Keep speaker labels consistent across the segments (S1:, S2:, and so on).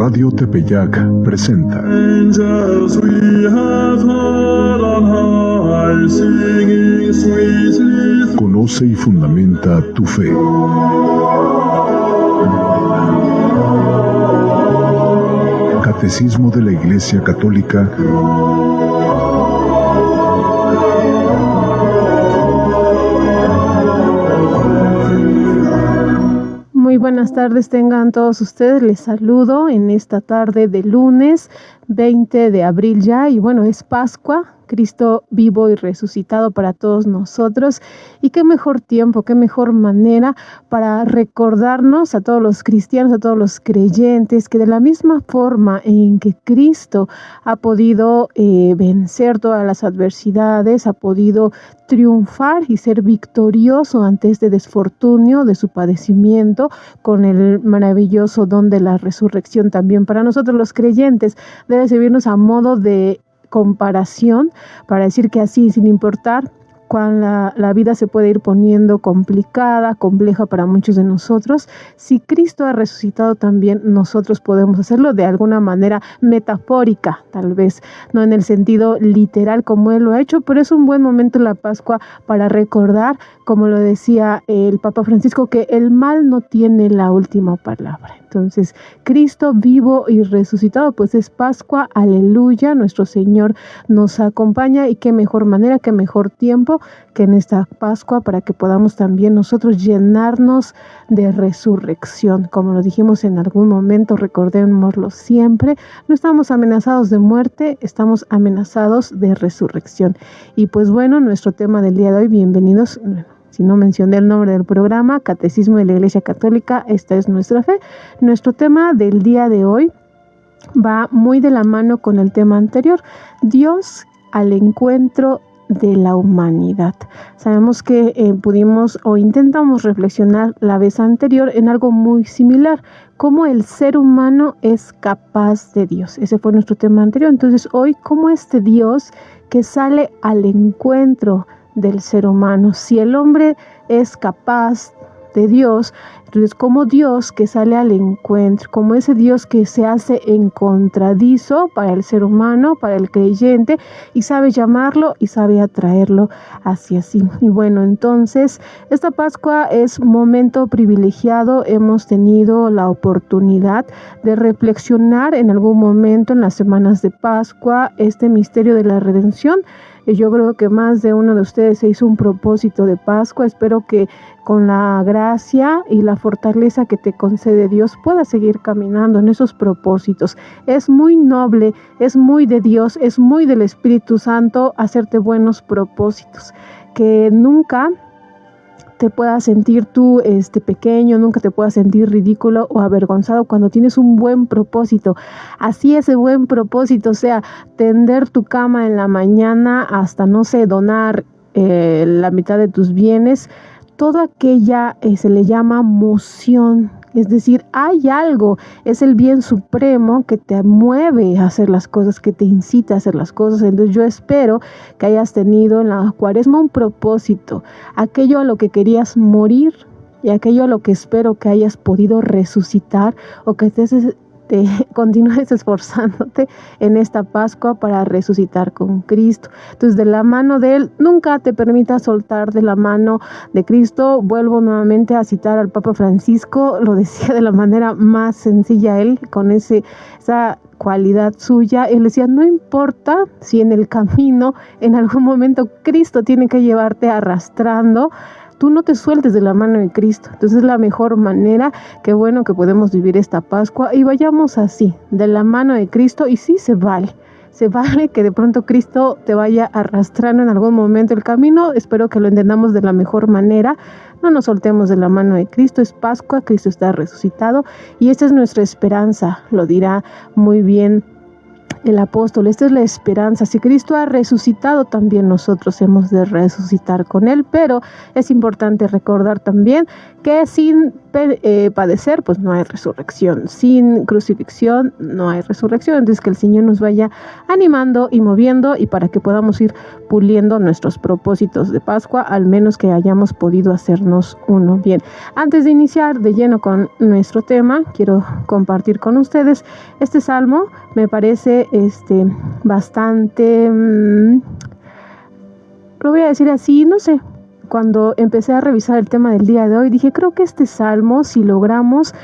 S1: Radio Tepeyac presenta
S2: Angels we have heard on high, singing sweetly.
S1: Conoce y fundamenta tu fe. Catecismo de la Iglesia Católica.
S3: Muy buenas tardes tengan todos ustedes, les saludo en esta tarde de lunes 20 de abril ya, y bueno, es Pascua, Cristo vivo y resucitado para todos nosotros, y qué mejor tiempo, qué mejor manera para recordarnos a todos los cristianos, a todos los creyentes, que de la misma forma en que Cristo ha podido vencer todas las adversidades, ha podido triunfar y ser victorioso ante este desfortunio de su padecimiento, con el maravilloso don de la resurrección también para nosotros los creyentes, debe servirnos a modo de comparación para decir que así, sin importar cuando la vida se puede ir poniendo complicada, compleja para muchos de nosotros, si Cristo ha resucitado también, nosotros podemos hacerlo de alguna manera metafórica, tal vez, no en el sentido literal como Él lo ha hecho, pero es un buen momento la Pascua para recordar, como lo decía el Papa Francisco, que el mal no tiene la última palabra. Entonces, Cristo vivo y resucitado, pues es Pascua, aleluya, nuestro Señor nos acompaña, y qué mejor manera, qué mejor tiempo que en esta Pascua para que podamos también nosotros llenarnos de resurrección. Como lo dijimos en algún momento, recordémoslo siempre, no estamos amenazados de muerte, estamos amenazados de resurrección. Y pues bueno, nuestro tema del día de hoy, bienvenidos. Si no mencioné el nombre del programa, Catecismo de la Iglesia Católica, esta es nuestra fe. Nuestro tema del día de hoy va muy de la mano con el tema anterior, Dios al encuentro de la humanidad. Sabemos que pudimos o intentamos reflexionar la vez anterior en algo muy similar, cómo el ser humano es capaz de Dios. Ese fue nuestro tema anterior. Entonces hoy, cómo este Dios que sale al encuentro del ser humano. Si el hombre es capaz de Dios, entonces como Dios que sale al encuentro, como ese Dios que se hace encontradizo para el ser humano, para el creyente, y sabe llamarlo y sabe atraerlo hacia sí. Y bueno, entonces esta Pascua es momento privilegiado. Hemos tenido la oportunidad de reflexionar en algún momento en las semanas de Pascua este misterio de la redención. Yo creo que más de uno de ustedes se hizo un propósito de Pascua. Espero que con la gracia y la fortaleza que te concede Dios puedas seguir caminando en esos propósitos. Es muy noble, es muy de Dios, es muy del Espíritu Santo hacerte buenos propósitos. Que nunca te puedas sentir tú pequeño, nunca te puedas sentir ridículo o avergonzado cuando tienes un buen propósito. Así ese buen propósito sea tender tu cama en la mañana hasta, no sé, donar la mitad de tus bienes. Toda aquella se le llama moción. Es decir, hay algo, es el bien supremo que te mueve a hacer las cosas, que te incita a hacer las cosas. Entonces yo espero que hayas tenido en la Cuaresma un propósito, aquello a lo que querías morir y aquello a lo que espero que hayas podido resucitar, o que te continúes esforzándote en esta Pascua para resucitar con Cristo. Entonces, de la mano de Él, nunca te permitas soltar de la mano de Cristo. Vuelvo nuevamente a citar al Papa Francisco, lo decía de la manera más sencilla él, con esa cualidad suya. Él decía, no importa si en el camino, en algún momento, Cristo tiene que llevarte arrastrando, tú no te sueltes de la mano de Cristo. Entonces es la mejor manera. Qué bueno que podemos vivir esta Pascua y vayamos así, de la mano de Cristo. Y sí, se vale que de pronto Cristo te vaya arrastrando en algún momento el camino. Espero que lo entendamos de la mejor manera. No nos soltemos de la mano de Cristo. Es Pascua, Cristo está resucitado y esta es nuestra esperanza. Lo dirá muy bien el apóstol, esta es la esperanza. Si Cristo ha resucitado, también nosotros hemos de resucitar con Él, pero es importante recordar también que sin padecer, pues no hay resurrección. Sin crucifixión no hay resurrección. Entonces que el Señor nos vaya animando y moviendo, y para que podamos ir puliendo nuestros propósitos de Pascua, al menos que hayamos podido hacernos uno. Bien, antes de iniciar de lleno con nuestro tema, quiero compartir con ustedes este salmo. Me parece bastante, lo voy a decir así, no sé. Cuando empecé a revisar el tema del día de hoy, dije, creo que este salmo, si logramos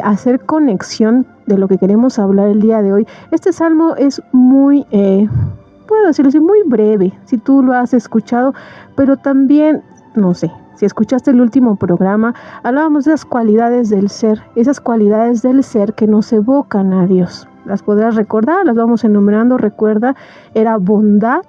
S3: hacer conexión de lo que queremos hablar el día de hoy, este salmo es muy, puedo decirlo así, muy breve, si tú lo has escuchado, pero también, no sé, si escuchaste el último programa, hablábamos de las cualidades del ser, esas cualidades del ser que nos evocan a Dios. Las podrás recordar, las vamos enumerando. Recuerda, era bondad.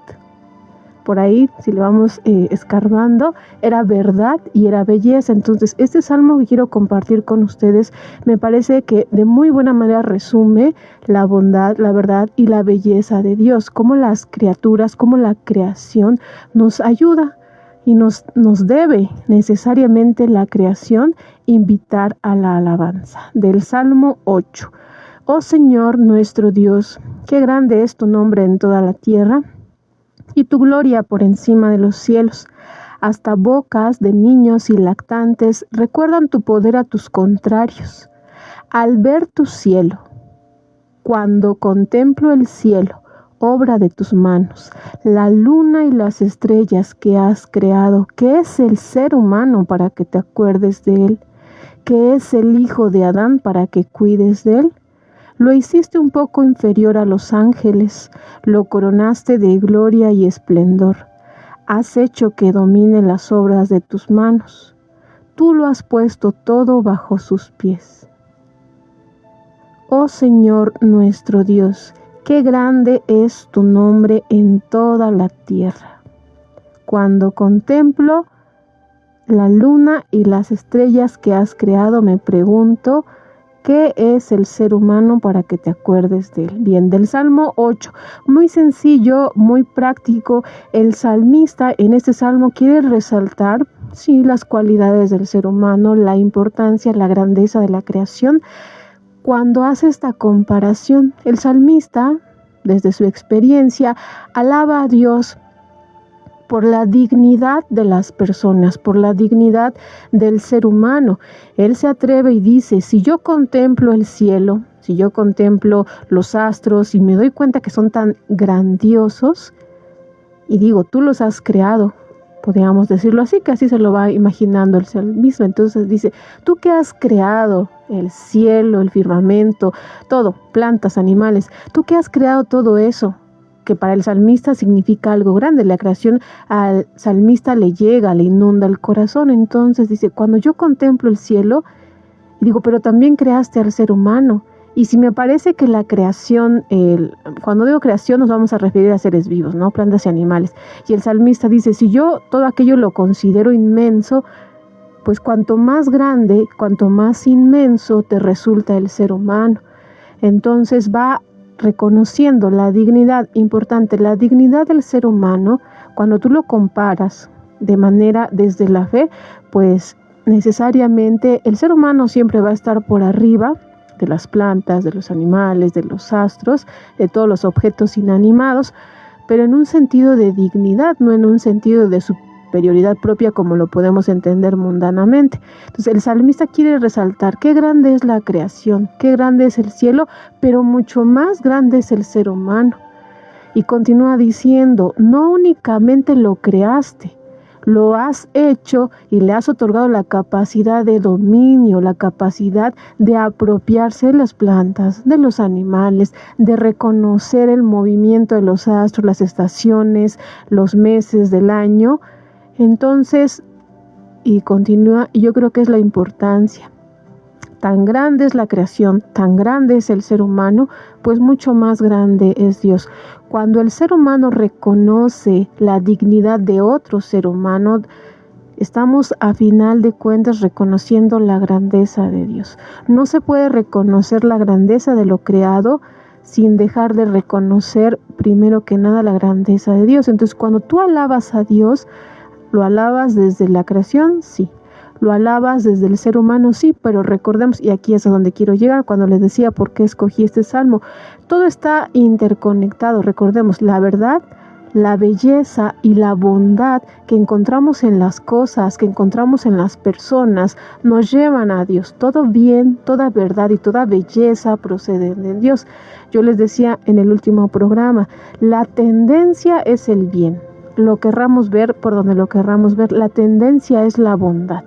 S3: Por ahí, si le vamos escarbando, era verdad y era belleza. Entonces, este salmo que quiero compartir con ustedes me parece que de muy buena manera resume la bondad, la verdad y la belleza de Dios, cómo las criaturas, cómo la creación nos ayuda y nos debe necesariamente la creación invitar a la alabanza. Del Salmo 8. Oh Señor nuestro Dios, qué grande es tu nombre en toda la tierra, y tu gloria por encima de los cielos. Hasta bocas de niños y lactantes recuerdan tu poder a tus contrarios. Al ver tu cielo, cuando contemplo el cielo, obra de tus manos, la luna y las estrellas que has creado, ¿qué es el ser humano para que te acuerdes de él? ¿Qué es el hijo de Adán para que cuides de él? Lo hiciste un poco inferior a los ángeles, lo coronaste de gloria y esplendor. Has hecho que domine las obras de tus manos. Tú lo has puesto todo bajo sus pies. Oh Señor nuestro Dios, qué grande es tu nombre en toda la tierra. Cuando contemplo la luna y las estrellas que has creado, me pregunto, ¿qué es el ser humano para que te acuerdes de él? Bien, del Salmo 8, muy sencillo, muy práctico. El salmista en este salmo quiere resaltar, sí, las cualidades del ser humano, la importancia, la grandeza de la creación. Cuando hace esta comparación, el salmista, desde su experiencia, alaba a Dios por la dignidad de las personas, por la dignidad del ser humano. Él se atreve y dice, si yo contemplo el cielo, si yo contemplo los astros y me doy cuenta que son tan grandiosos, y digo, tú los has creado, podríamos decirlo así, que así se lo va imaginando el salmista. Entonces dice, tú que has creado el cielo, el firmamento, todo, plantas, animales, tú que has creado todo eso, que para el salmista significa algo grande. La creación al salmista le llega, le inunda el corazón. Entonces dice, cuando yo contemplo el cielo, digo, pero también creaste al ser humano. Y si me parece que la creación, cuando digo creación nos vamos a referir a seres vivos, ¿no? Plantas y animales. Y el salmista dice, si yo todo aquello lo considero inmenso, pues cuanto más grande, cuanto más inmenso te resulta el ser humano. Entonces va reconociendo la dignidad, importante, la dignidad del ser humano. Cuando tú lo comparas de manera desde la fe, pues necesariamente el ser humano siempre va a estar por arriba de las plantas, de los animales, de los astros, de todos los objetos inanimados, pero en un sentido de dignidad, no en un sentido de superioridad propia como lo podemos entender mundanamente. Entonces el salmista quiere resaltar qué grande es la creación, qué grande es el cielo, pero mucho más grande es el ser humano. Y continúa diciendo, no únicamente lo creaste, lo has hecho y le has otorgado la capacidad de dominio, la capacidad de apropiarse de las plantas, de los animales, de reconocer el movimiento de los astros, las estaciones, los meses del año. Entonces, y continúa, y yo creo que es la importancia. Tan grande es la creación, tan grande es el ser humano, pues mucho más grande es Dios. Cuando el ser humano reconoce la dignidad de otro ser humano, estamos a final de cuentas reconociendo la grandeza de Dios. No se puede reconocer la grandeza de lo creado sin dejar de reconocer primero que nada la grandeza de Dios. Entonces, cuando tú alabas a Dios, ¿lo alabas desde la creación? Sí. ¿Lo alabas desde el ser humano? Sí, pero recordemos, y aquí es a donde quiero llegar, cuando les decía por qué escogí este salmo, todo está interconectado. Recordemos, la verdad, la belleza y la bondad que encontramos en las cosas, que encontramos en las personas, nos llevan a Dios. Todo bien, toda verdad y toda belleza proceden de Dios. Yo les decía en el último programa, la tendencia es el bien. Lo querramos ver por donde lo querramos ver, la tendencia es la bondad.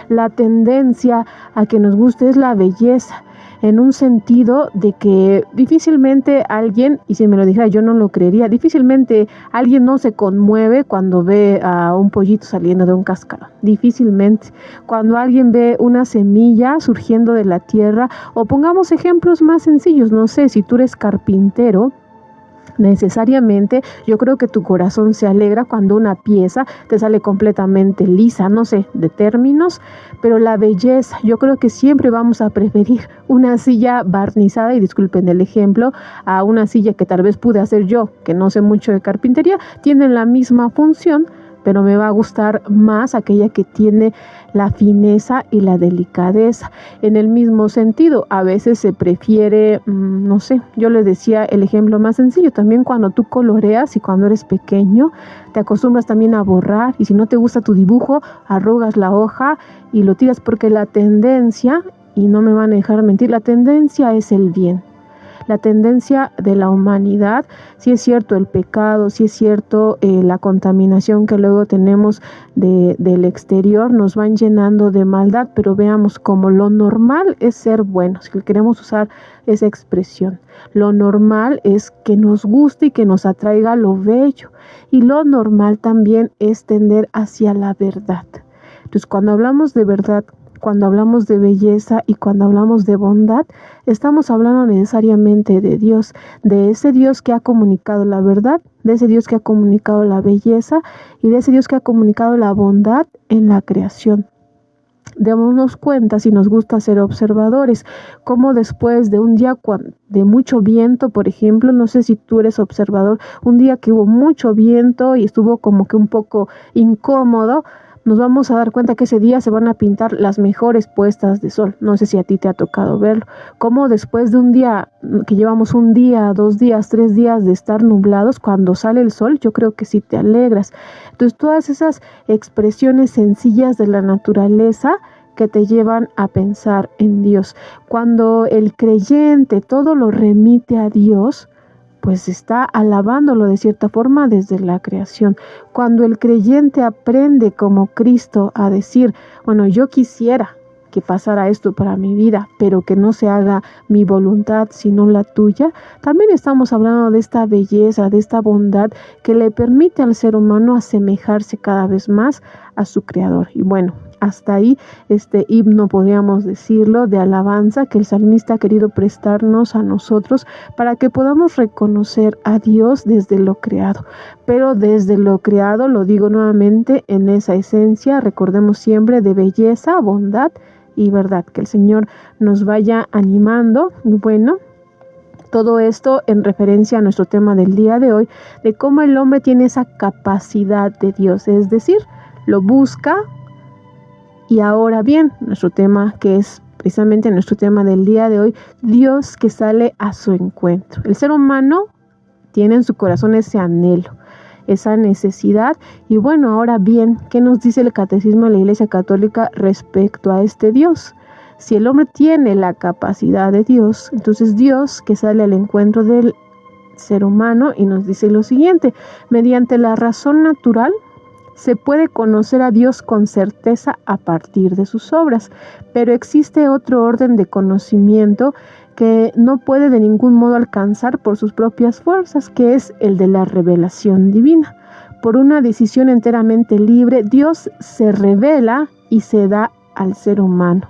S3: La tendencia a que nos guste es la belleza, en un sentido de que difícilmente alguien, y si me lo dijera yo no lo creería, difícilmente alguien no se conmueve cuando ve a un pollito saliendo de un cascarón, difícilmente. Cuando alguien ve una semilla surgiendo de la tierra, o pongamos ejemplos más sencillos, no sé, si tú eres carpintero, necesariamente yo creo que tu corazón se alegra cuando una pieza te sale completamente lisa, no sé, de términos, pero la belleza, yo creo que siempre vamos a preferir una silla barnizada, y disculpen el ejemplo, a una silla que tal vez pude hacer yo, que no sé mucho de carpintería, tienen la misma función, pero me va a gustar más aquella que tiene la fineza y la delicadeza. En el mismo sentido, a veces se prefiere, no sé, yo les decía el ejemplo más sencillo, también cuando tú coloreas y cuando eres pequeño, te acostumbras también a borrar, y si no te gusta tu dibujo, arrugas la hoja y lo tiras, porque la tendencia, y no me van a dejar mentir, la tendencia es el bien. La tendencia de la humanidad, sí es cierto el pecado, sí es cierto la contaminación que luego tenemos del exterior, nos van llenando de maldad, pero veamos como lo normal es ser buenos, si queremos usar esa expresión. Lo normal es que nos guste y que nos atraiga lo bello, y lo normal también es tender hacia la verdad. Entonces, cuando hablamos de verdad, cuando hablamos de belleza y cuando hablamos de bondad, estamos hablando necesariamente de Dios, de ese Dios que ha comunicado la verdad, de ese Dios que ha comunicado la belleza y de ese Dios que ha comunicado la bondad en la creación. Démonos cuenta, si nos gusta ser observadores, cómo después de un día de mucho viento, por ejemplo, no sé si tú eres observador, un día que hubo mucho viento y estuvo como que un poco incómodo, nos vamos a dar cuenta que ese día se van a pintar las mejores puestas de sol. No sé si a ti te ha tocado verlo. Como después de un día, que llevamos un día, 2 días, 3 días de estar nublados, cuando sale el sol, yo creo que sí te alegras. Entonces, todas esas expresiones sencillas de la naturaleza que te llevan a pensar en Dios. Cuando el creyente todo lo remite a Dios, pues está alabándolo de cierta forma desde la creación. Cuando el creyente aprende como Cristo a decir, bueno, yo quisiera que pasara esto para mi vida, pero que no se haga mi voluntad sino la tuya, también estamos hablando de esta belleza, de esta bondad que le permite al ser humano asemejarse cada vez más a su Creador. Y bueno, hasta ahí este himno, podríamos decirlo, de alabanza que el salmista ha querido prestarnos a nosotros para que podamos reconocer a Dios desde lo creado. Pero desde lo creado, lo digo nuevamente, en esa esencia, recordemos siempre, de belleza, bondad y verdad. Que el Señor nos vaya animando. Y bueno, todo esto en referencia a nuestro tema del día de hoy, de cómo el hombre tiene esa capacidad de Dios, es decir, lo busca. Y ahora bien, nuestro tema, que es precisamente nuestro tema del día de hoy, Dios que sale a su encuentro. El ser humano tiene en su corazón ese anhelo, esa necesidad. Y bueno, ahora bien, ¿qué nos dice el Catecismo de la Iglesia Católica respecto a este Dios? Si el hombre tiene la capacidad de Dios, entonces Dios que sale al encuentro del ser humano, y nos dice lo siguiente: mediante la razón natural, se puede conocer a Dios con certeza a partir de sus obras, pero existe otro orden de conocimiento que no puede de ningún modo alcanzar por sus propias fuerzas, que es el de la revelación divina. Por una decisión enteramente libre, Dios se revela y se da al ser humano.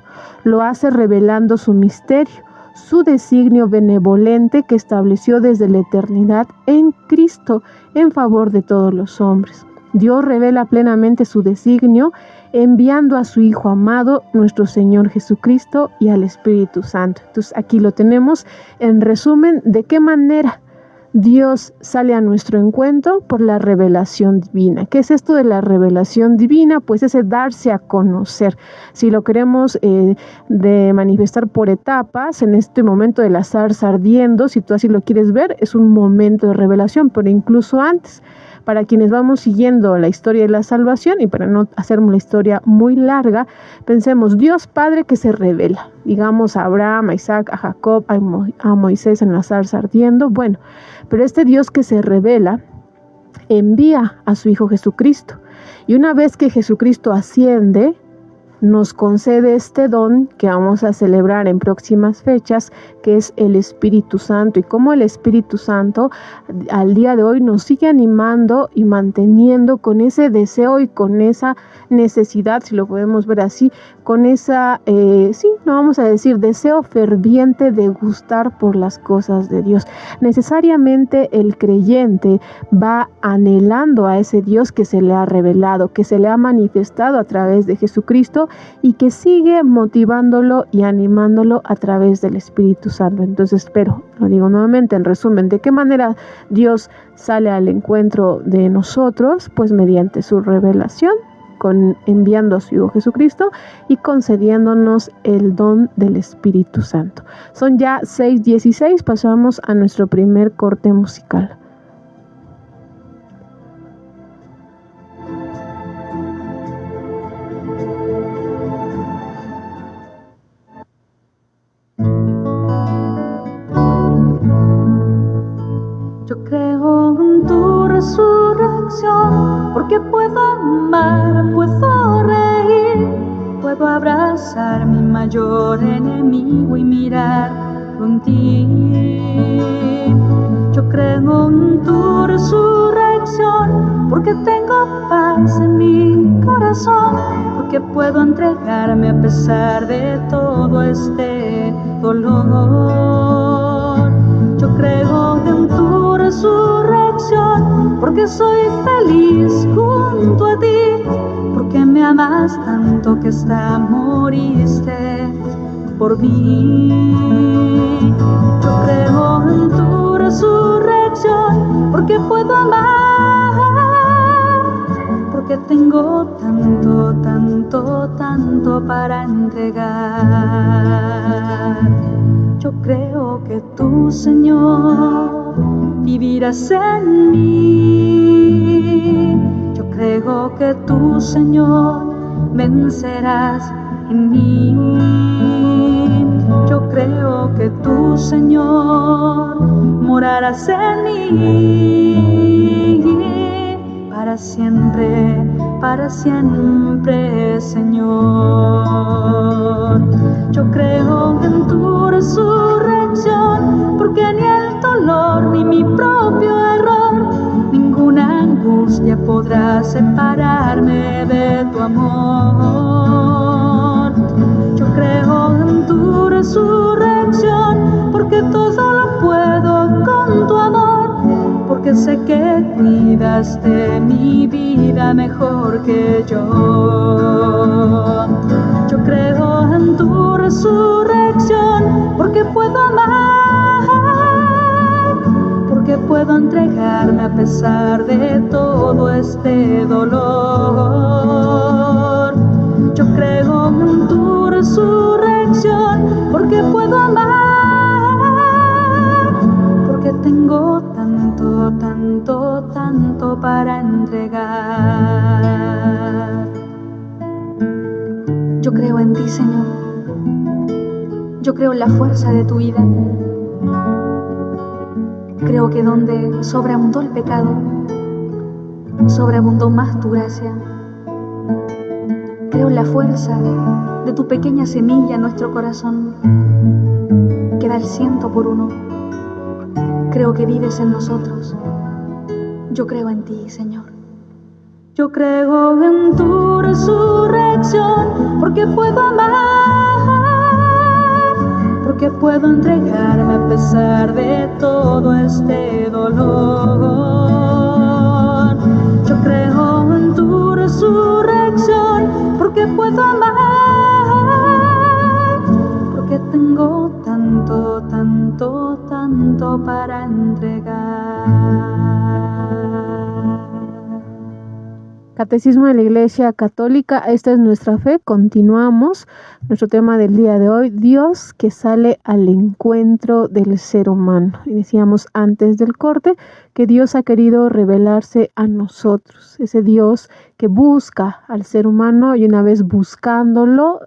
S3: Lo hace revelando su misterio, su designio benevolente que estableció desde la eternidad en Cristo en favor de todos los hombres. Dios revela plenamente su designio enviando a su Hijo amado, nuestro Señor Jesucristo, y al Espíritu Santo. Entonces aquí lo tenemos en resumen de qué manera Dios sale a nuestro encuentro por la revelación divina. ¿Qué es esto de la revelación divina? Pues ese darse a conocer. Si lo queremos de manifestar por etapas, en este momento de la zarza ardiendo, si tú así lo quieres ver, es un momento de revelación, pero incluso antes, para quienes vamos siguiendo la historia de la salvación y para no hacernos la historia muy larga, pensemos Dios Padre que se revela, digamos a Abraham, a Isaac, a Jacob, a Moisés en la zarza ardiendo. Bueno, pero este Dios que se revela envía a su Hijo Jesucristo, y una vez que Jesucristo asciende, nos concede este don que vamos a celebrar en próximas fechas, que es el Espíritu Santo, y cómo el Espíritu Santo al día de hoy nos sigue animando y manteniendo con ese deseo y con esa necesidad, si lo podemos ver así, con esa, no vamos a decir deseo ferviente de gustar por las cosas de Dios. Necesariamente el creyente va anhelando a ese Dios que se le ha revelado, que se le ha manifestado a través de Jesucristo, y que sigue motivándolo y animándolo a través del Espíritu Santo. Entonces, pero lo digo nuevamente en resumen, ¿de qué manera Dios sale al encuentro de nosotros? Pues mediante su revelación, enviando a su Hijo Jesucristo y concediéndonos el don del Espíritu Santo. Son ya 6:16, pasamos a nuestro primer corte musical.
S4: Yo creo en tu resurrección, porque puedo amar, puedo reír, puedo abrazar mi mayor enemigo y mirar en ti. Yo creo en tu resurrección, porque tengo paz en mi corazón, porque puedo entregarme a pesar de todo este dolor. Yo creo en tu resurrección, porque soy feliz junto a ti, porque me amas tanto que hasta moriste por mí. Yo creo en tu resurrección, porque puedo amar, porque tengo tanto, tanto, tanto para entregar. Yo creo que tú, Señor, vivirás en mí. Yo creo que tú, Señor, vencerás en mí. Yo creo que tú, Señor, morarás en mí. Para siempre, Señor. Yo creo en tu resurrección, porque ni el dolor ni mi propio error, ninguna angustia podrá separarme de tu amor. Yo creo en tu resurrección, porque todo lo puedo con tu amor, porque sé que cuidas de mi vida mejor que yo. Yo creo en tu resurrección, porque puedo amar, porque puedo entregarme a pesar de todo este dolor. Yo creo en tu resurrección, porque puedo amar, porque tengo tanto, tanto, tanto para entregar. Yo creo en ti, Señor. Yo creo en la fuerza de tu vida. Creo que donde sobreabundó el pecado, sobreabundó más tu gracia. Creo en la fuerza de tu pequeña semilla en nuestro corazón, que da el 100%. Creo que vives en nosotros. Yo creo en ti, Señor. Yo creo en tu resurrección, porque puedo amar, porque puedo entregarme a pesar de todo este dolor. Yo creo tengo tanto para entregar.
S3: Catecismo de la Iglesia Católica, esta es nuestra fe. Continuamos nuestro tema del día de hoy, Dios que sale al encuentro del ser humano. Y decíamos antes del corte que Dios ha querido revelarse a nosotros, ese Dios que busca al ser humano y una vez buscándolo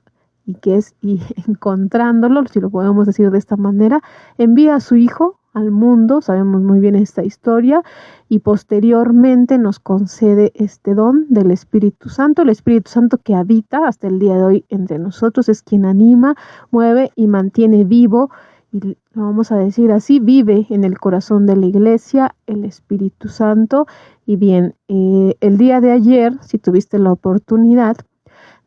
S3: y encontrándolo, si lo podemos decir de esta manera, envía a su Hijo al mundo, sabemos muy bien esta historia, y posteriormente nos concede este don del Espíritu Santo. El Espíritu Santo que habita hasta el día de hoy entre nosotros es quien anima, mueve y mantiene vivo, y lo vamos a decir así, vive en el corazón de la Iglesia el Espíritu Santo. Y bien, el día de ayer, si tuviste la oportunidad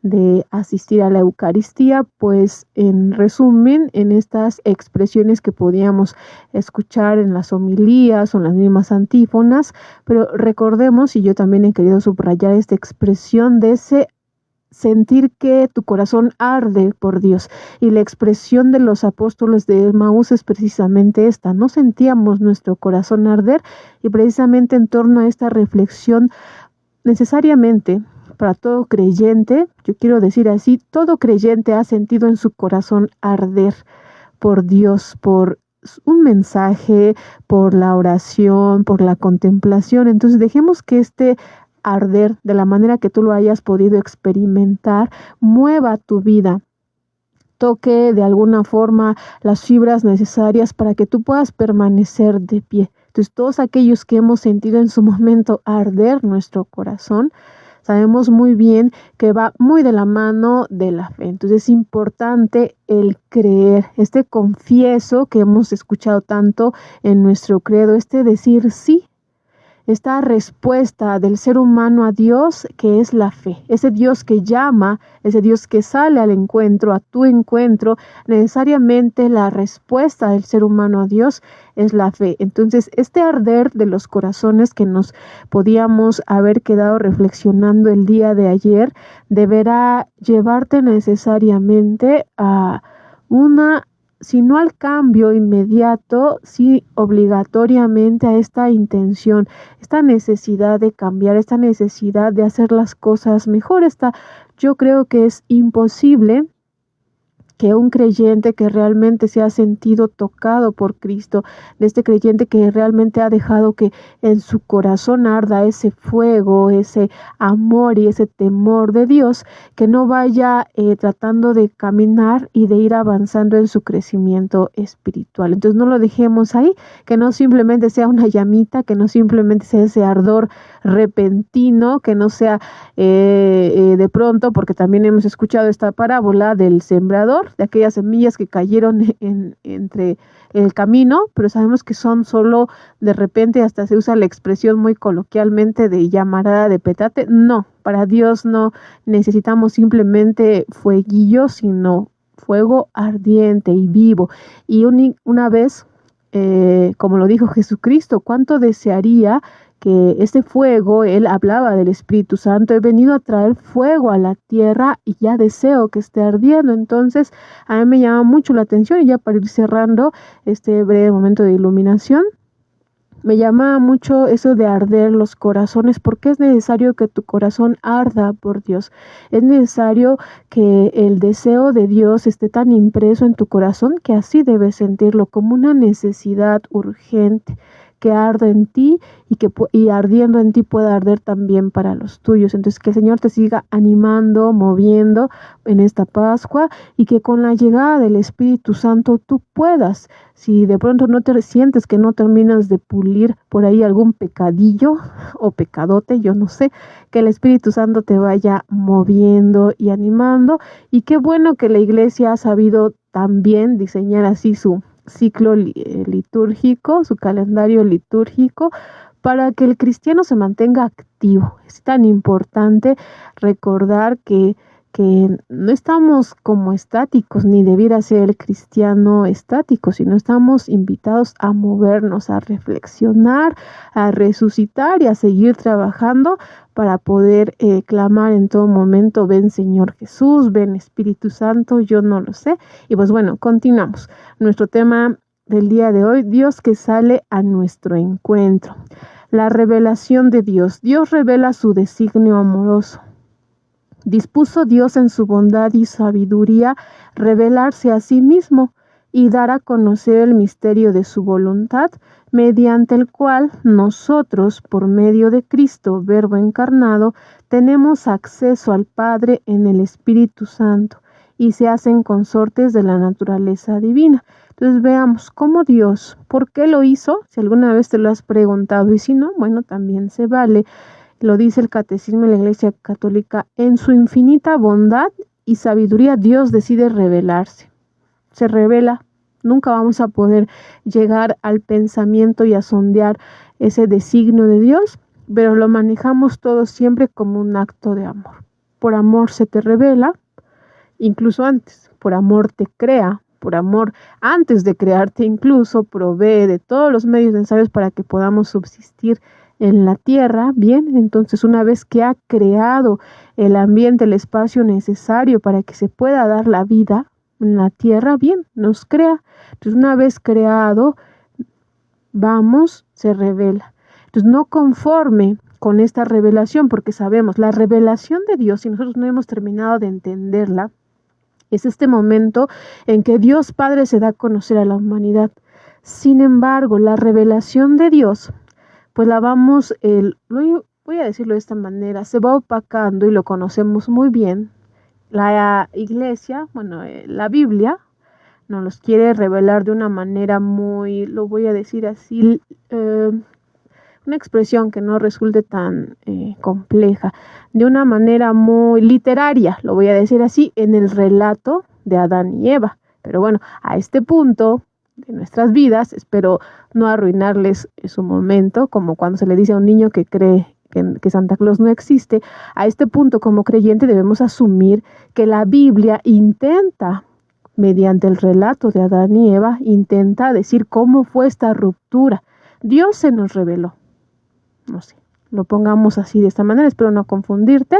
S3: de asistir a la Eucaristía, pues en resumen, en estas expresiones que podíamos escuchar en las homilías o en las mismas antífonas, pero recordemos, y yo también he querido subrayar esta expresión de ese sentir que tu corazón arde por Dios, y la expresión de los apóstoles de Emaús es precisamente esta, no sentíamos nuestro corazón arder, y precisamente en torno a esta reflexión necesariamente para todo creyente, yo quiero decir así, todo creyente ha sentido en su corazón arder por Dios, por un mensaje, por la oración, por la contemplación. Entonces dejemos que este arder, de la manera que tú lo hayas podido experimentar, mueva tu vida, toque de alguna forma las fibras necesarias para que tú puedas permanecer de pie. Entonces todos aquellos que hemos sentido en su momento arder nuestro corazón, sabemos muy bien que va muy de la mano de la fe. Entonces es importante el creer, este confieso que hemos escuchado tanto en nuestro credo, decir sí, esta respuesta del ser humano a Dios que es la fe, ese Dios que llama, ese Dios que sale al encuentro, a tu encuentro, necesariamente la respuesta del ser humano a Dios es la fe. Entonces este arder de los corazones que nos podíamos haber quedado reflexionando el día de ayer deberá llevarte necesariamente a si no al cambio inmediato, sí obligatoriamente a esta intención, esta necesidad de cambiar, esta necesidad de hacer las cosas mejor. Yo creo que es imposible que un creyente que realmente se ha sentido tocado por Cristo, de este creyente que realmente ha dejado que en su corazón arda ese fuego, ese amor y ese temor de Dios, que no vaya tratando de caminar y de ir avanzando en su crecimiento espiritual. Entonces no lo dejemos ahí, que no simplemente sea una llamita, que no simplemente sea ese ardor repentino, que no sea de pronto, porque también hemos escuchado esta parábola del sembrador, de aquellas semillas que cayeron entre el camino, pero sabemos que son solo de repente, hasta se usa la expresión muy coloquialmente de llamarada de petate. No, para Dios no necesitamos simplemente fueguillo, sino fuego ardiente y vivo. Y una vez, como lo dijo Jesucristo, ¿cuánto desearía que este fuego? Él hablaba del Espíritu Santo, he venido a traer fuego a la tierra y ya deseo que esté ardiendo. Entonces a mí me llama mucho la atención, y ya para ir cerrando este breve momento de iluminación, me llama mucho eso de arder los corazones, porque es necesario que tu corazón arda por Dios. Es necesario que el deseo de Dios esté tan impreso en tu corazón que así debes sentirlo, como una necesidad urgente que arde en ti y ardiendo en ti pueda arder también para los tuyos. Entonces que el Señor te siga animando, moviendo en esta Pascua, y que con la llegada del Espíritu Santo tú puedas, si de pronto no te sientes que no terminas de pulir por ahí algún pecadillo o pecadote, yo no sé, que el Espíritu Santo te vaya moviendo y animando. Y qué bueno que la Iglesia ha sabido también diseñar así su ciclo litúrgico, su calendario litúrgico, para que el cristiano se mantenga activo. Es tan importante recordar que no estamos como estáticos, ni debiera ser el cristiano estático, sino estamos invitados a movernos, a reflexionar, a resucitar y a seguir trabajando para poder clamar en todo momento: ven Señor Jesús, ven Espíritu Santo. Yo no lo sé. Y pues bueno, continuamos. Nuestro tema del día de hoy, Dios que sale a nuestro encuentro. La revelación de Dios. Dios revela su designio amoroso. Dispuso Dios en su bondad y sabiduría revelarse a sí mismo y dar a conocer el misterio de su voluntad, mediante el cual nosotros, por medio de Cristo, Verbo encarnado, tenemos acceso al Padre en el Espíritu Santo y se hacen consortes de la naturaleza divina. Entonces veamos cómo Dios, ¿por qué lo hizo? Si alguna vez te lo has preguntado y si no, bueno, también se vale. Lo dice el Catecismo de la Iglesia Católica, en su infinita bondad y sabiduría Dios decide revelarse. Se revela. Nunca vamos a poder llegar al pensamiento y a sondear ese designio de Dios, pero lo manejamos todo siempre como un acto de amor. Por amor se te revela, incluso antes. Por amor te crea. Por amor, antes de crearte incluso, provee de todos los medios necesarios para que podamos subsistir en la tierra. Bien, entonces una vez que ha creado el ambiente, el espacio necesario para que se pueda dar la vida en la tierra, bien, nos crea. Entonces una vez creado, se revela. Entonces no conforme con esta revelación, porque sabemos, la revelación de Dios, si nosotros no hemos terminado de entenderla, es este momento en que Dios Padre se da a conocer a la humanidad. Sin embargo, la revelación de Dios, pues la vamos, voy a decirlo de esta manera, se va opacando y lo conocemos muy bien. La iglesia, la Biblia, nos los quiere revelar de una manera muy, lo voy a decir así, una expresión que no resulte tan compleja, de una manera muy literaria, lo voy a decir así, en el relato de Adán y Eva. Pero bueno, a este punto de nuestras vidas, espero no arruinarles su momento, como cuando se le dice a un niño que cree que Santa Claus no existe. A este punto, como creyente, debemos asumir que la Biblia intenta, mediante el relato de Adán y Eva, intenta decir cómo fue esta ruptura. Dios se nos reveló. No sé, lo pongamos así de esta manera, espero no confundirte,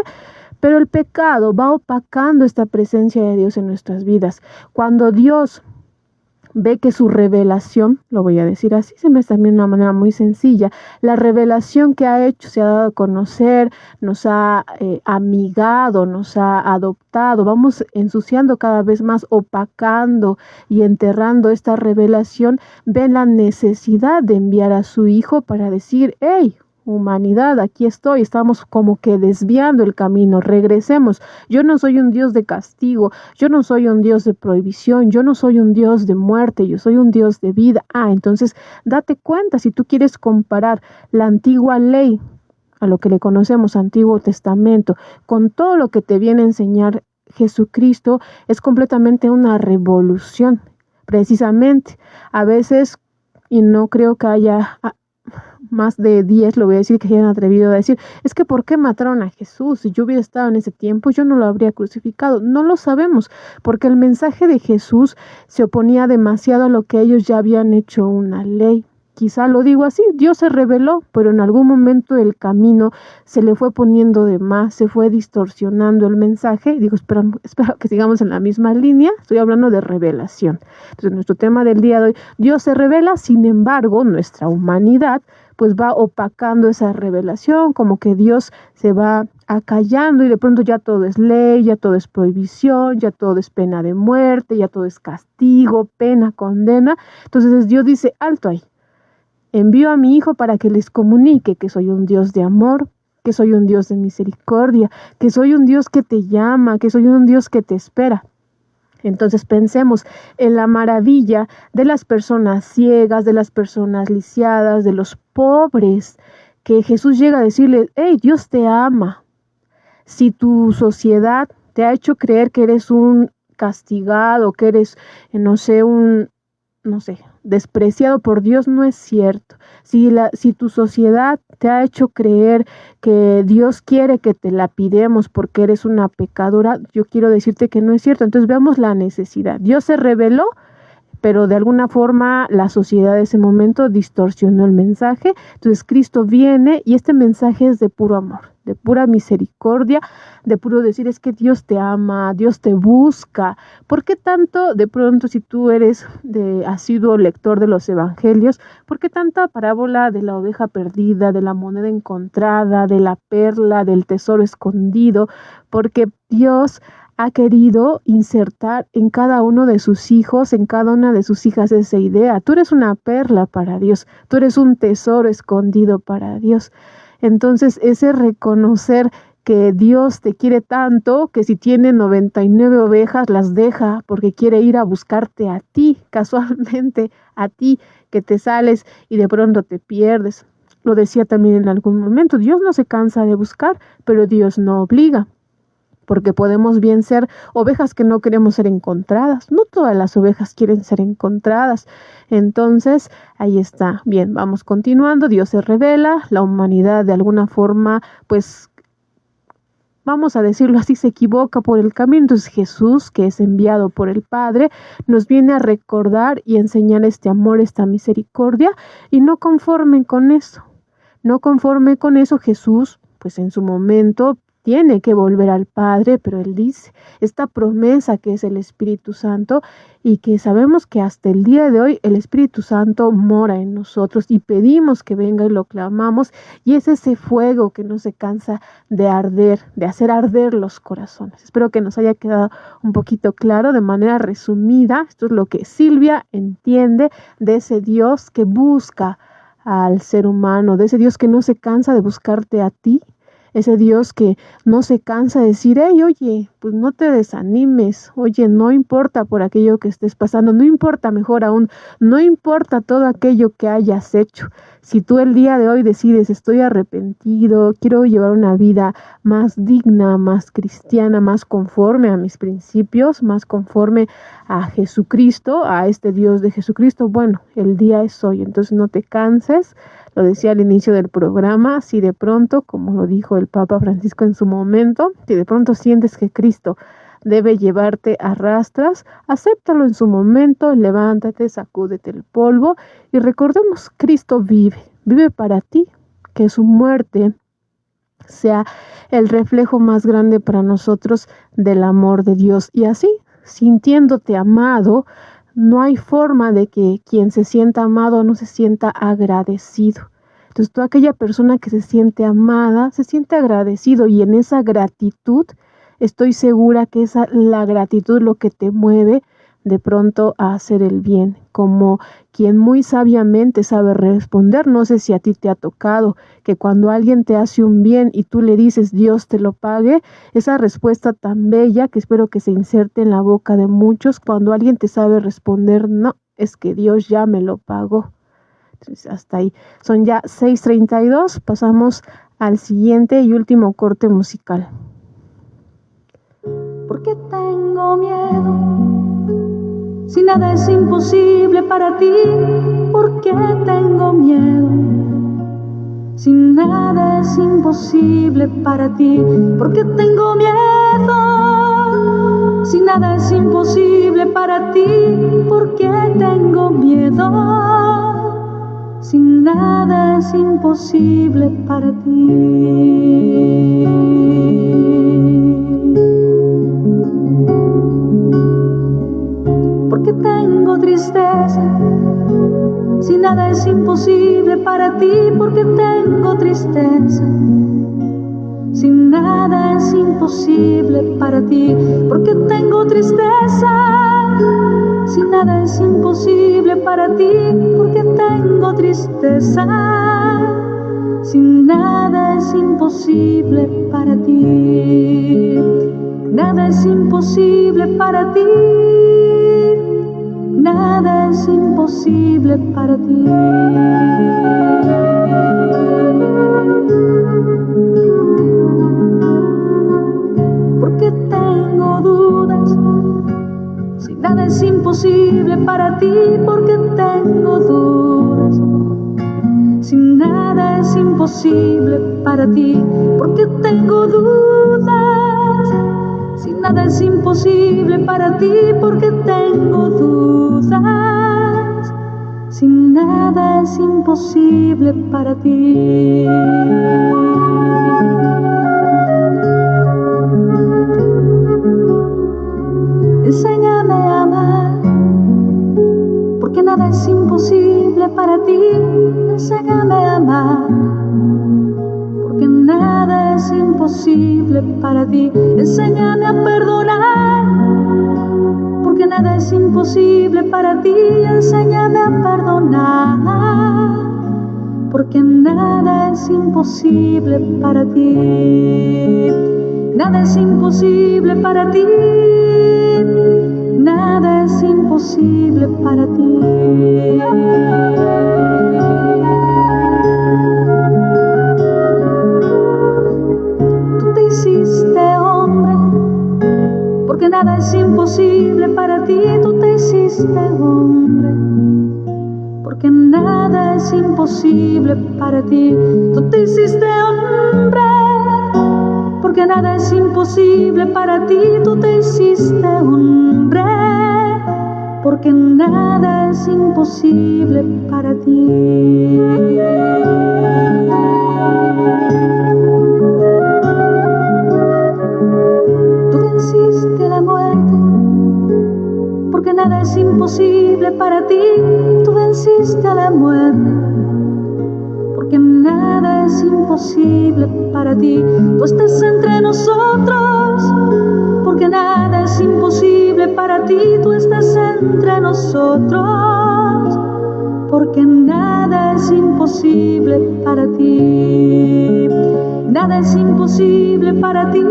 S3: pero el pecado va opacando esta presencia de Dios en nuestras vidas. Cuando Dios ve que su revelación, lo voy a decir así, se me está también de una manera muy sencilla, la revelación que ha hecho, se ha dado a conocer, nos ha amigado, nos ha adoptado, vamos ensuciando cada vez más, opacando y enterrando esta revelación, ve la necesidad de enviar a su Hijo para decir, hey, humanidad, aquí estoy, estamos como que desviando el camino, regresemos. Yo no soy un Dios de castigo, yo no soy un Dios de prohibición, yo no soy un Dios de muerte, yo soy un Dios de vida. Entonces date cuenta, si tú quieres comparar la antigua ley, a lo que le conocemos Antiguo Testamento, con todo lo que te viene a enseñar Jesucristo, es completamente una revolución, precisamente. A veces, y no creo que haya más de 10, lo voy a decir, que hayan atrevido a decir, es que ¿por qué mataron a Jesús? Si yo hubiera estado en ese tiempo, yo no lo habría crucificado. No lo sabemos, porque el mensaje de Jesús se oponía demasiado a lo que ellos ya habían hecho una ley. Quizá lo digo así, Dios se reveló, pero en algún momento del camino se le fue poniendo de más, se fue distorsionando el mensaje. Digo, espero que sigamos en la misma línea, estoy hablando de revelación. Entonces, nuestro tema del día de hoy, Dios se revela, sin embargo, nuestra humanidad pues va opacando esa revelación, como que Dios se va acallando y de pronto ya todo es ley, ya todo es prohibición, ya todo es pena de muerte, ya todo es castigo, pena, condena. Entonces Dios dice, alto ahí. Envío a mi Hijo para que les comunique que soy un Dios de amor, que soy un Dios de misericordia, que soy un Dios que te llama, que soy un Dios que te espera. Entonces pensemos en la maravilla de las personas ciegas, de las personas lisiadas, de los pobres, que Jesús llega a decirles, hey, Dios te ama. Si tu sociedad te ha hecho creer que eres un castigado, que eres, despreciado por Dios, no es cierto. Si tu sociedad te ha hecho creer que Dios quiere que te lapidemos porque eres una pecadora, yo quiero decirte que no es cierto. Entonces veamos la necesidad. Dios se reveló pero de alguna forma la sociedad de ese momento distorsionó el mensaje. Entonces Cristo viene y este mensaje es de puro amor, de pura misericordia, de puro decir es que Dios te ama, Dios te busca. ¿Por qué tanto, de pronto, si tú eres asiduo lector de los evangelios, por qué tanta parábola de la oveja perdida, de la moneda encontrada, de la perla, del tesoro escondido? Porque Dios ha querido insertar en cada uno de sus hijos, en cada una de sus hijas esa idea. Tú eres una perla para Dios, tú eres un tesoro escondido para Dios. Entonces, ese reconocer que Dios te quiere tanto, que si tiene 99 ovejas, las deja porque quiere ir a buscarte a ti, casualmente a ti, que te sales y de pronto te pierdes. Lo decía también en algún momento, Dios no se cansa de buscar, pero Dios no obliga, porque podemos bien ser ovejas que no queremos ser encontradas. No todas las ovejas quieren ser encontradas. Entonces, ahí está. Bien, vamos continuando. Dios se revela, la humanidad de alguna forma, pues, vamos a decirlo así, se equivoca por el camino. Entonces Jesús, que es enviado por el Padre, nos viene a recordar y enseñar este amor, esta misericordia, y no conforme con eso. No conforme con eso, Jesús, pues en su momento, tiene que volver al Padre, pero Él dice, esta promesa que es el Espíritu Santo y que sabemos que hasta el día de hoy el Espíritu Santo mora en nosotros y pedimos que venga y lo clamamos, y es ese fuego que no se cansa de arder, de hacer arder los corazones. Espero que nos haya quedado un poquito claro de manera resumida. Esto es lo que Silvia entiende de ese Dios que busca al ser humano, de ese Dios que no se cansa de buscarte a ti, ese Dios que no se cansa de decir, hey, oye, pues no te desanimes, oye, no importa por aquello que estés pasando, no importa, mejor aún, no importa todo aquello que hayas hecho. Si tú el día de hoy decides, estoy arrepentido, quiero llevar una vida más digna, más cristiana, más conforme a mis principios, más conforme a Jesucristo, a este Dios de Jesucristo, bueno, el día es hoy, entonces no te canses. Lo decía al inicio del programa, si de pronto, como lo dijo el Papa Francisco en su momento, si de pronto sientes que Cristo debe llevarte a rastras, acéptalo en su momento, levántate, sacúdete el polvo y recordemos, Cristo vive para ti, que su muerte sea el reflejo más grande para nosotros del amor de Dios. Y así, sintiéndote amado, no hay forma de que quien se sienta amado no se sienta agradecido. Entonces, toda aquella persona que se siente amada, se siente agradecido, y en esa gratitud, estoy segura que es la gratitud lo que te mueve de pronto a hacer el bien, como quien muy sabiamente sabe responder. No sé si a ti te ha tocado que cuando alguien te hace un bien y tú le dices Dios te lo pague, esa respuesta tan bella que espero que se inserte en la boca de muchos, cuando alguien te sabe responder, no, es que Dios ya me lo pagó. Entonces, hasta ahí. Son ya 6:32, pasamos al siguiente y último corte musical.
S4: ¿Por qué tengo miedo? Si nada es imposible para ti, ¿por qué tengo miedo? Si nada es imposible para ti, ¿por qué tengo miedo? Si nada es imposible para ti, ¿por qué tengo miedo? Si nada es imposible para ti. ¿Por qué tengo tristeza? Si nada es imposible para ti, ¿por qué tengo tristeza? Si nada es imposible para ti, ¿por qué tengo tristeza? Si nada es imposible para ti, ¿por qué tengo tristeza? Si nada es imposible para ti, nada es imposible para ti. Nada es imposible para ti. ¿Por qué tengo dudas? Si nada es imposible para ti, ¿por qué tengo dudas? Si nada es imposible para ti, ¿por qué tengo dudas? Si Nada es imposible para ti porque tengo dudas. Si nada es imposible para ti. Enséñame a amar, porque nada es imposible para ti. Enséñame a amar, porque nada es imposible para ti. Enséñame a perdonar, porque nada es imposible para ti. Enséñame a perdonar, porque nada es imposible para ti. Nada es imposible para ti. Nada es imposible para ti. Tú te hiciste hombre, porque nada es imposible para ti. Tú te hiciste hombre, porque nada es imposible para ti. Tú te hiciste hombre, porque nada es imposible para ti. Tú te hiciste hombre, porque nada es imposible para ti. Tú venciste la muerte, porque nada es imposible para ti. Tú venciste a la muerte, porque nada es imposible para ti. Tú estás entre nosotros, porque nada es imposible para ti. Tú estás entre nosotros, porque nada es imposible para ti. Nada es imposible para ti.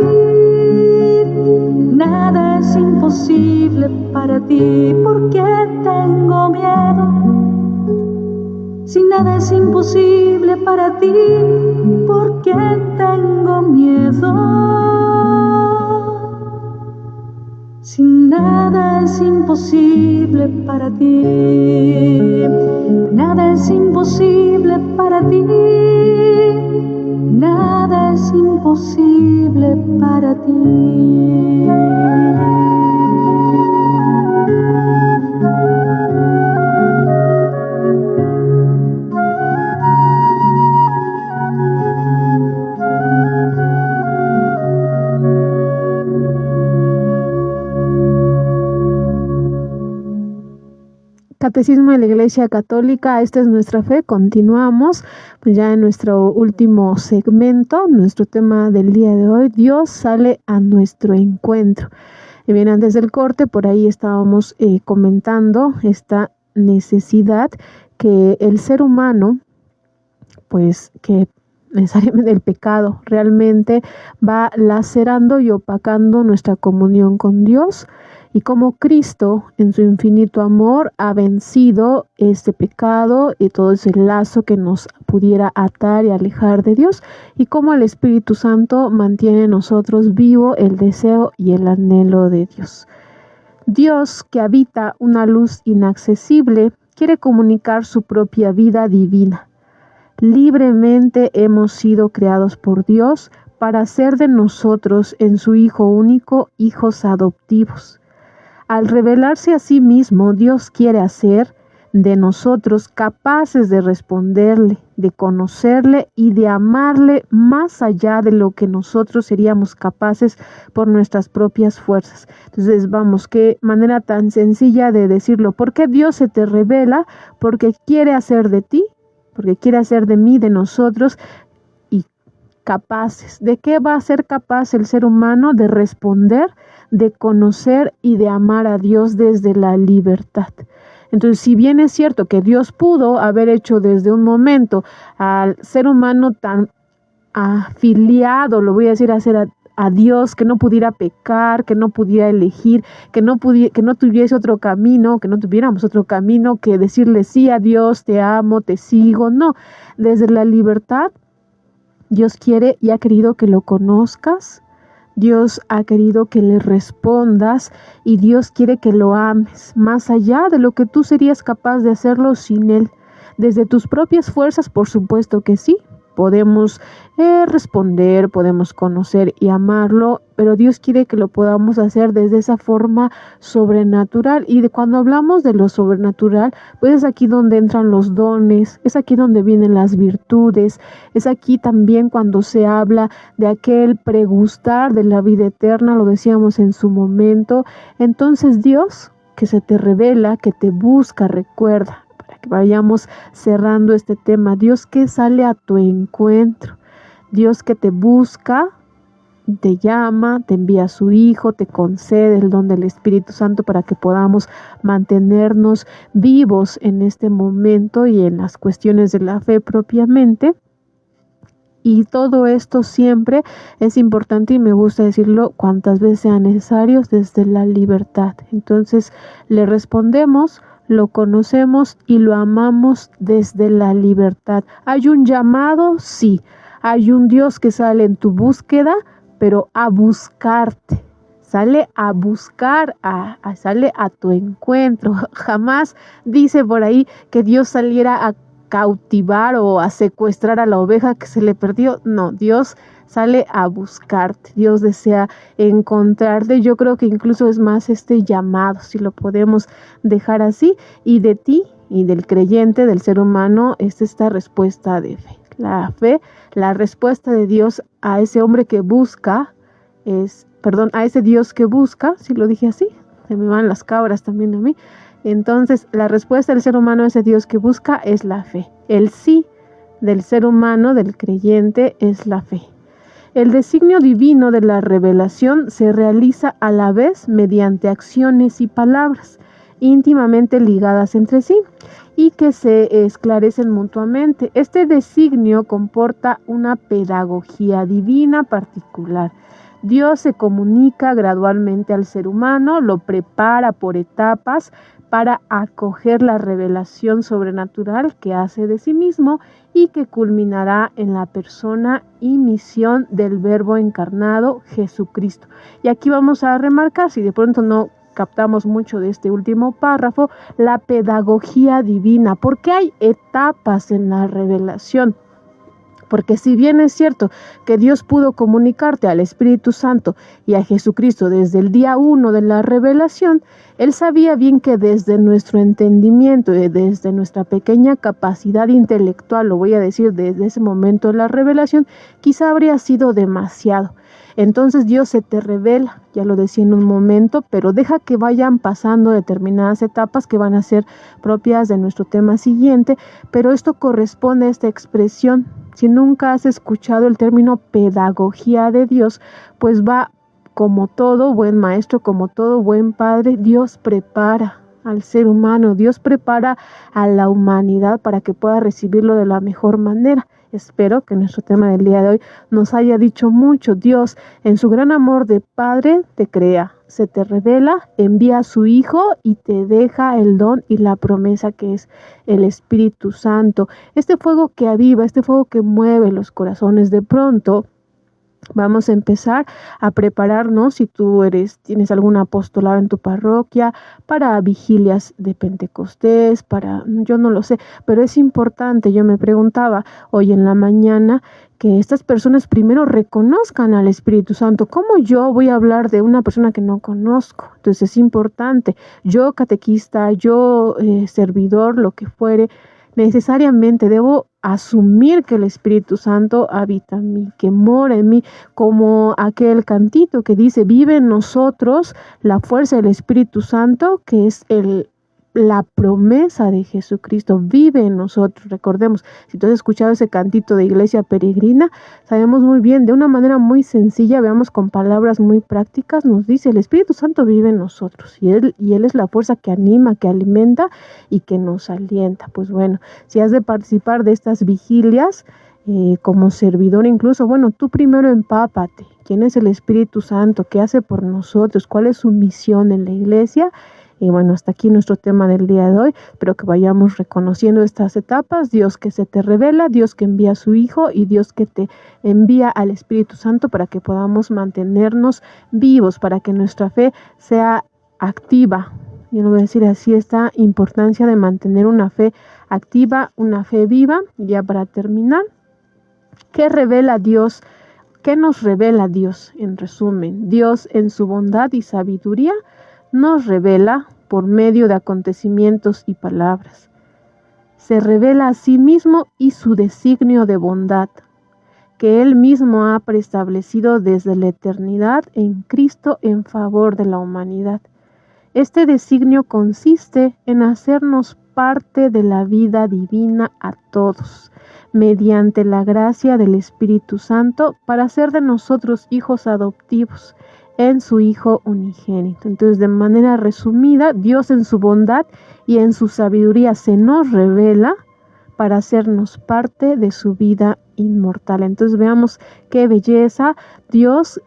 S4: Nada es imposible para ti. ¿Por qué tengo miedo? Si nada es imposible para ti, ¿por qué tengo miedo? Si nada es imposible para ti, nada es imposible para ti, nada es imposible para ti.
S3: Catecismo de la Iglesia Católica, esta es nuestra fe. Continuamos pues ya en nuestro último segmento, nuestro tema del día de hoy, Dios sale a nuestro encuentro. Y bien, antes del corte, por ahí estábamos comentando esta necesidad que el ser humano, pues que necesariamente el pecado realmente va lacerando y opacando nuestra comunión con Dios, y cómo Cristo en su infinito amor ha vencido este pecado y todo ese lazo que nos pudiera atar y alejar de Dios, y cómo el Espíritu Santo mantiene en nosotros vivo el deseo y el anhelo de Dios. Dios, que habita una luz inaccesible, quiere comunicar su propia vida divina. Libremente hemos sido creados por Dios para ser de nosotros en su Hijo único, hijos adoptivos. Al revelarse a sí mismo, Dios quiere hacer de nosotros capaces de responderle, de conocerle y de amarle más allá de lo que nosotros seríamos capaces por nuestras propias fuerzas. Entonces, vamos, qué manera tan sencilla de decirlo. ¿Por qué Dios se te revela? Porque quiere hacer de ti, porque quiere hacer de mí, de nosotros, y capaces. ¿De qué va a ser capaz el ser humano? De responder, de conocer y de amar a Dios desde la libertad. Entonces, si bien es cierto que Dios pudo haber hecho desde un momento al ser humano tan afiliado, lo voy a decir, a Dios, que no pudiera pecar, que no pudiera elegir, que no tuviese otro camino, que no tuviéramos otro camino que decirle sí a Dios, te amo, te sigo. No, desde la libertad, Dios quiere y ha querido que lo conozcas. Dios ha querido que le respondas y Dios quiere que lo ames, más allá de lo que tú serías capaz de hacerlo sin Él. Desde tus propias fuerzas, por supuesto que sí, podemos responder, podemos conocer y amarlo, pero Dios quiere que lo podamos hacer desde esa forma sobrenatural. Y cuando hablamos de lo sobrenatural, pues es aquí donde entran los dones, es aquí donde vienen las virtudes, es aquí también cuando se habla de aquel pregustar de la vida eterna, lo decíamos en su momento. Entonces Dios que se te revela, que te busca, recuerda, para que vayamos cerrando este tema, Dios que sale a tu encuentro, Dios que te busca, te llama, te envía a su Hijo, te concede el don del Espíritu Santo para que podamos mantenernos vivos en este momento y en las cuestiones de la fe propiamente. Y todo esto siempre es importante y me gusta decirlo cuantas veces sean necesarios desde la libertad. Entonces le respondemos, lo conocemos y lo amamos desde la libertad. ¿Hay un llamado? Sí. Hay un Dios que sale en tu búsqueda, pero a buscarte. Sale a buscar, sale a tu encuentro. Jamás dice por ahí que Dios saliera a cautivar o a secuestrar a la oveja que se le perdió. No, Dios sale a buscarte. Dios desea encontrarte. Yo creo que incluso es más este llamado, si lo podemos dejar así. Y de ti y del creyente, del ser humano, es esta respuesta de fe. La fe, la respuesta de Dios a ese hombre que busca, a ese Dios que busca, si lo dije así, se me van las cabras también a mí. Entonces, la respuesta del ser humano a ese Dios que busca es la fe. El sí del ser humano, del creyente, es la fe. El designio divino de la revelación se realiza a la vez mediante acciones y palabras íntimamente ligadas entre sí y que se esclarecen mutuamente. Este designio comporta una pedagogía divina particular. Dios se comunica gradualmente al ser humano, lo prepara por etapas para acoger la revelación sobrenatural que hace de sí mismo y que culminará en la persona y misión del Verbo encarnado, Jesucristo. Y aquí vamos a remarcar, si de pronto no captamos mucho de este último párrafo, la pedagogía divina, porque hay etapas en la revelación. Porque si bien es cierto que Dios pudo comunicarte al Espíritu Santo y a Jesucristo desde el día 1 de la revelación, Él sabía bien que desde nuestro entendimiento y desde nuestra pequeña capacidad intelectual, lo voy a decir desde ese momento de la revelación, quizá habría sido demasiado. Entonces Dios se te revela, ya lo decía en un momento, pero deja que vayan pasando determinadas etapas que van a ser propias de nuestro tema siguiente, pero esto corresponde a esta expresión. Si nunca has escuchado el término pedagogía de Dios, pues va como todo buen maestro, como todo buen padre, Dios prepara al ser humano, Dios prepara a la humanidad para que pueda recibirlo de la mejor manera. Espero que nuestro tema del día de hoy nos haya dicho mucho. Dios, en su gran amor de Padre, te crea, se te revela, envía a su Hijo y te deja el don y la promesa que es el Espíritu Santo. Este fuego que aviva, este fuego que mueve los corazones. De pronto vamos a empezar a prepararnos, si tú tienes algún apostolado en tu parroquia, para vigilias de Pentecostés, yo no lo sé, pero es importante. Yo me preguntaba hoy en la mañana que estas personas primero reconozcan al Espíritu Santo. ¿Cómo yo voy a hablar de una persona que no conozco? Entonces es importante. Yo, catequista, yo, servidor, lo que fuere, necesariamente debo asumir que el Espíritu Santo habita en mí, que mora en mí, como aquel cantito que dice, vive en nosotros la fuerza del Espíritu Santo, que es la promesa de Jesucristo, vive en nosotros. Recordemos, si tú has escuchado ese cantito de Iglesia Peregrina, sabemos muy bien, de una manera muy sencilla, veamos con palabras muy prácticas, nos dice, el Espíritu Santo vive en nosotros, y Él es la fuerza que anima, que alimenta y que nos alienta. Pues bueno, si has de participar de estas vigilias, como servidor incluso, bueno, tú primero empápate, ¿quién es el Espíritu Santo? ¿Qué hace por nosotros? ¿Cuál es su misión en la iglesia? Y bueno, hasta aquí nuestro tema del día de hoy. Espero que vayamos reconociendo estas etapas. Dios que se te revela, Dios que envía a su Hijo y Dios que te envía al Espíritu Santo para que podamos mantenernos vivos, para que nuestra fe sea activa. Yo no voy a decir así, esta importancia de mantener una fe activa, una fe viva. Y ya para terminar, ¿Qué revela Dios? ¿Qué nos revela Dios? En resumen, Dios en su bondad y sabiduría nos revela por medio de acontecimientos y palabras. Se revela a sí mismo y su designio de bondad, que Él mismo ha preestablecido desde la eternidad en Cristo en favor de la humanidad. Este designio consiste en hacernos parte de la vida divina a todos, mediante la gracia del Espíritu Santo, para hacer de nosotros hijos adoptivos en su Hijo unigénito. Entonces, de manera resumida, Dios en su bondad y en su sabiduría se nos revela para hacernos parte de su vida inmortal. Entonces veamos qué belleza, Dios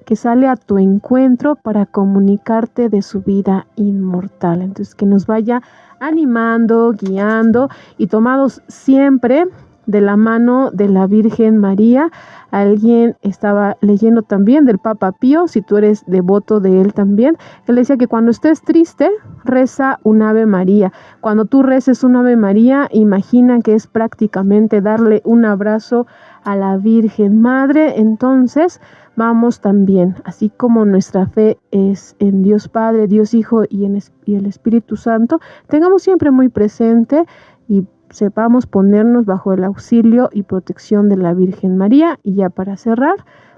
S3: que sale a tu encuentro para comunicarte de su vida inmortal. Entonces que nos vaya animando, guiando y tomados siempre de la mano de la Virgen María. Alguien estaba leyendo también del Papa Pío, si tú eres devoto de él también, él decía que cuando estés triste, reza un Ave María. Cuando tú reces un Ave María, imagina que es prácticamente darle un abrazo a la Virgen Madre. Entonces vamos también, así como nuestra fe es en Dios Padre, Dios Hijo y el Espíritu Santo, tengamos siempre muy presente y sepamos ponernos bajo el auxilio y protección de la Virgen María. Y ya para cerrar,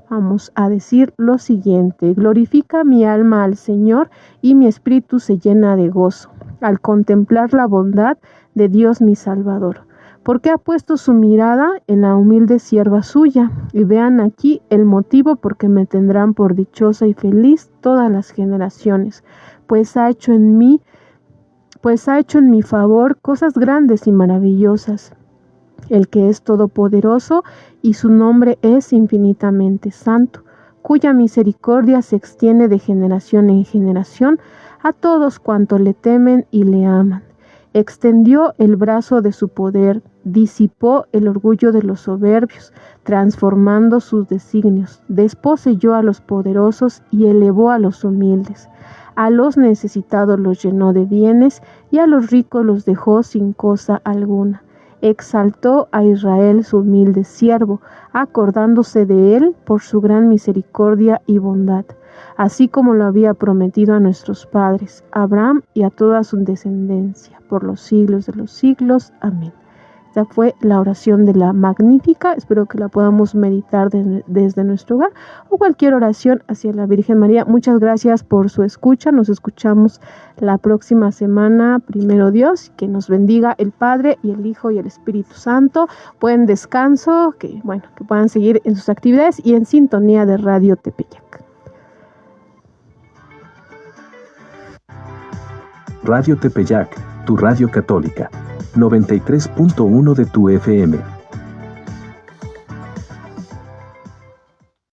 S3: vamos a decir lo siguiente: glorifica mi alma al Señor y mi espíritu se llena de gozo al contemplar la bondad de Dios mi Salvador, porque ha puesto su mirada en la humilde sierva suya. Y vean aquí el motivo por que me tendrán por dichosa y feliz todas las generaciones, pues ha hecho en mi favor cosas grandes y maravillosas. El que es todopoderoso y su nombre es infinitamente santo, cuya misericordia se extiende de generación en generación a todos cuantos le temen y le aman. Extendió el brazo de su poder, disipó el orgullo de los soberbios, transformando sus designios, desposeyó a los poderosos y elevó a los humildes. A los necesitados los llenó de bienes y a los ricos los dejó sin cosa alguna. Exaltó a Israel su humilde siervo, acordándose de él por su gran misericordia y bondad, así como lo había prometido a nuestros padres, Abraham y a toda su descendencia, por los siglos de los siglos. Amén. Esta fue la oración de la Magnífica. Espero que la podamos meditar desde nuestro hogar o cualquier oración hacia la Virgen María. Muchas gracias por su escucha. Nos escuchamos la próxima semana. Primero Dios, que nos bendiga el Padre y el Hijo y el Espíritu Santo. Buen descanso, que puedan seguir en sus actividades y en sintonía de Radio Tepeyac.
S5: Radio Tepeyac, tu radio católica. 93.1 de tu FM.